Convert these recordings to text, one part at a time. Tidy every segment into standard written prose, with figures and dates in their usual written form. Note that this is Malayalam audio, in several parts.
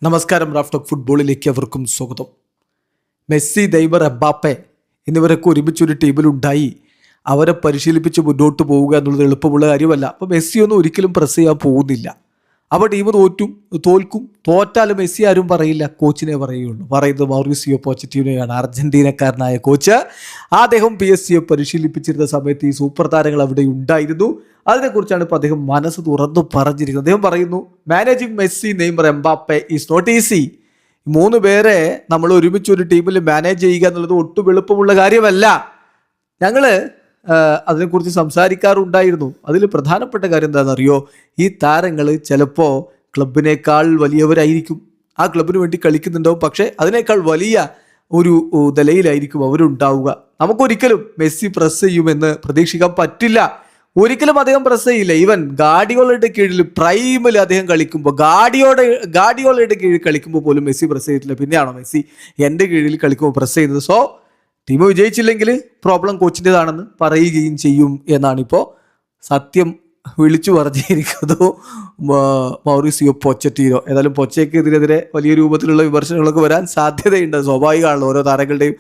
നമസ്കാരം. റാഫ് ടോക്ക് ഫുട്ബോളിലേക്ക് അവർക്കും സ്വാഗതം. മെസ്സി, നെയ്മർ, എംബാപ്പെ എന്നിവരൊക്കെ ഒരുമിച്ചൊരു ടീമിലുണ്ടായി അവരെ പരിശീലിപ്പിച്ച് മുന്നോട്ട് പോവുക എന്നുള്ളത് എളുപ്പമുള്ള കാര്യമല്ല. അപ്പോൾ മെസ്സിയൊന്നും ഒരിക്കലും പ്രസ് ചെയ്യാൻ പോകുന്നില്ല. അപ്പോൾ ടീം തോൽക്കും. തോറ്റാലും മെസ്സി ആരും പറയില്ല, കോച്ചിനെ പറയുള്ളൂ. പറയുന്നത് മൗറിസിയോ പോച്ചറ്റീനോയാണ്, അർജന്റീനക്കാരനായ കോച്ച്. അദ്ദേഹം PSG പരിശീലിപ്പിച്ചിരുന്ന സമയത്ത് ഈ സൂപ്പർ താരങ്ങൾ അവിടെ ഉണ്ടായിരുന്നു. അതിനെക്കുറിച്ചാണ് ഇപ്പോൾ അദ്ദേഹം മനസ്സ് തുറന്നു പറഞ്ഞിരിക്കുന്നത്. അദ്ദേഹം പറയുന്നു, managing Messi, Neymar, Mbappe is not easy. 3 പേരെ നമ്മൾ ഒരുമിച്ച് ഒരു ടീമിൽ മാനേജ് ചെയ്യുക എന്നുള്ളത് ഒട്ടും എളുപ്പമുള്ള കാര്യമല്ല. ഞങ്ങൾ അതിനെക്കുറിച്ച് സംസാരിക്കാറുണ്ടായിരുന്നു. അതിൽ പ്രധാനപ്പെട്ട കാര്യം എന്താണെന്നറിയോ, ഈ താരങ്ങൾ ചിലപ്പോൾ ക്ലബിനേക്കാൾ വലിയവരായിരിക്കും, ആ ക്ലബിന് വേണ്ടി കളിക്കുന്നുണ്ടാവും. പക്ഷേ അതിനേക്കാൾ വലിയ ഒരു നിലയിലായിരിക്കും അവരുണ്ടാവുക. നമുക്കൊരിക്കലും മെസ്സി പ്രസ് ചെയ്യുമെന്ന് പ്രതീക്ഷിക്കാൻ പറ്റില്ല. ഒരിക്കലും അദ്ദേഹം പ്രസ് ചെയ്യില്ല. ഈവൻ ഗാർഡിയോളയുടെ കീഴിൽ പ്രൈമിൽ അദ്ദേഹം കളിക്കുമ്പോൾ, ഗാർഡിയോളയുടെ കീഴിൽ കളിക്കുമ്പോൾ പോലും മെസ്സി പ്രസ് ചെയ്തിട്ടില്ല. പിന്നെയാണോ മെസ്സി എൻ്റെ കീഴിൽ കളിക്കുമ്പോൾ പ്രസ് ചെയ്യുന്നത്? സോ ടീം വിജയിച്ചില്ലെങ്കിൽ പ്രോബ്ലം കോച്ചിൻ്റെതാണെന്ന് പറയുകയും ചെയ്യും എന്നാണിപ്പോൾ സത്യം വിളിച്ചു പറഞ്ഞിരിക്കുന്നത് മൗറിസിയോ പോച്ചറ്റീനോ. ഏതായാലും പൊച്ചയ്ക്ക് ഇതിനെതിരെ വലിയ രൂപത്തിലുള്ള വിമർശനങ്ങളൊക്കെ വരാൻ സാധ്യതയുണ്ട്. സ്വാഭാവികമാണല്ലോ, ഓരോ താരങ്ങളുടെയും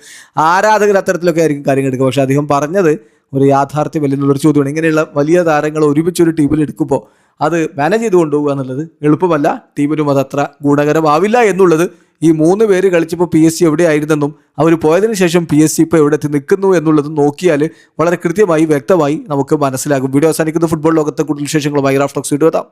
ആരാധകർ അത്തരത്തിലൊക്കെ ആയിരിക്കും കാര്യങ്ങൾ എടുക്കുക. പക്ഷേ അദ്ദേഹം പറഞ്ഞത് ഒരു യാഥാർത്ഥ്യമല്ല എന്നുള്ളൊരു ചോദ്യമാണ്. ഇങ്ങനെയുള്ള വലിയ താരങ്ങൾ ഒരുമിച്ചൊരു ടീമിൽ എടുക്കുമ്പോൾ അത് മാനേജ് ചെയ്ത് കൊണ്ടുപോകുക എന്നുള്ളത് എളുപ്പമല്ല. ടീമിനും അതത്ര ഗുണകരമാവില്ല എന്നുള്ളത് ഈ 3 പേര് കളിച്ചപ്പോൾ PSG എവിടെയായിരുന്നെന്നും അവർ പോയതിനു ശേഷം PSG ഇപ്പോൾ എവിടെ എത്തി നിൽക്കുന്നു എന്നുള്ളതും നോക്കിയാൽ വളരെ കൃത്യമായി വ്യക്തമായി നമുക്ക് മനസ്സിലാകും. വീഡിയോ അവസാനിക്കുന്ന ഫുട്ബോൾ ലോകത്തെ കൂടുതൽ വിശേഷങ്ങളുമായി റാഫ് ടോക്സ് വീഡിയോ എത്താം.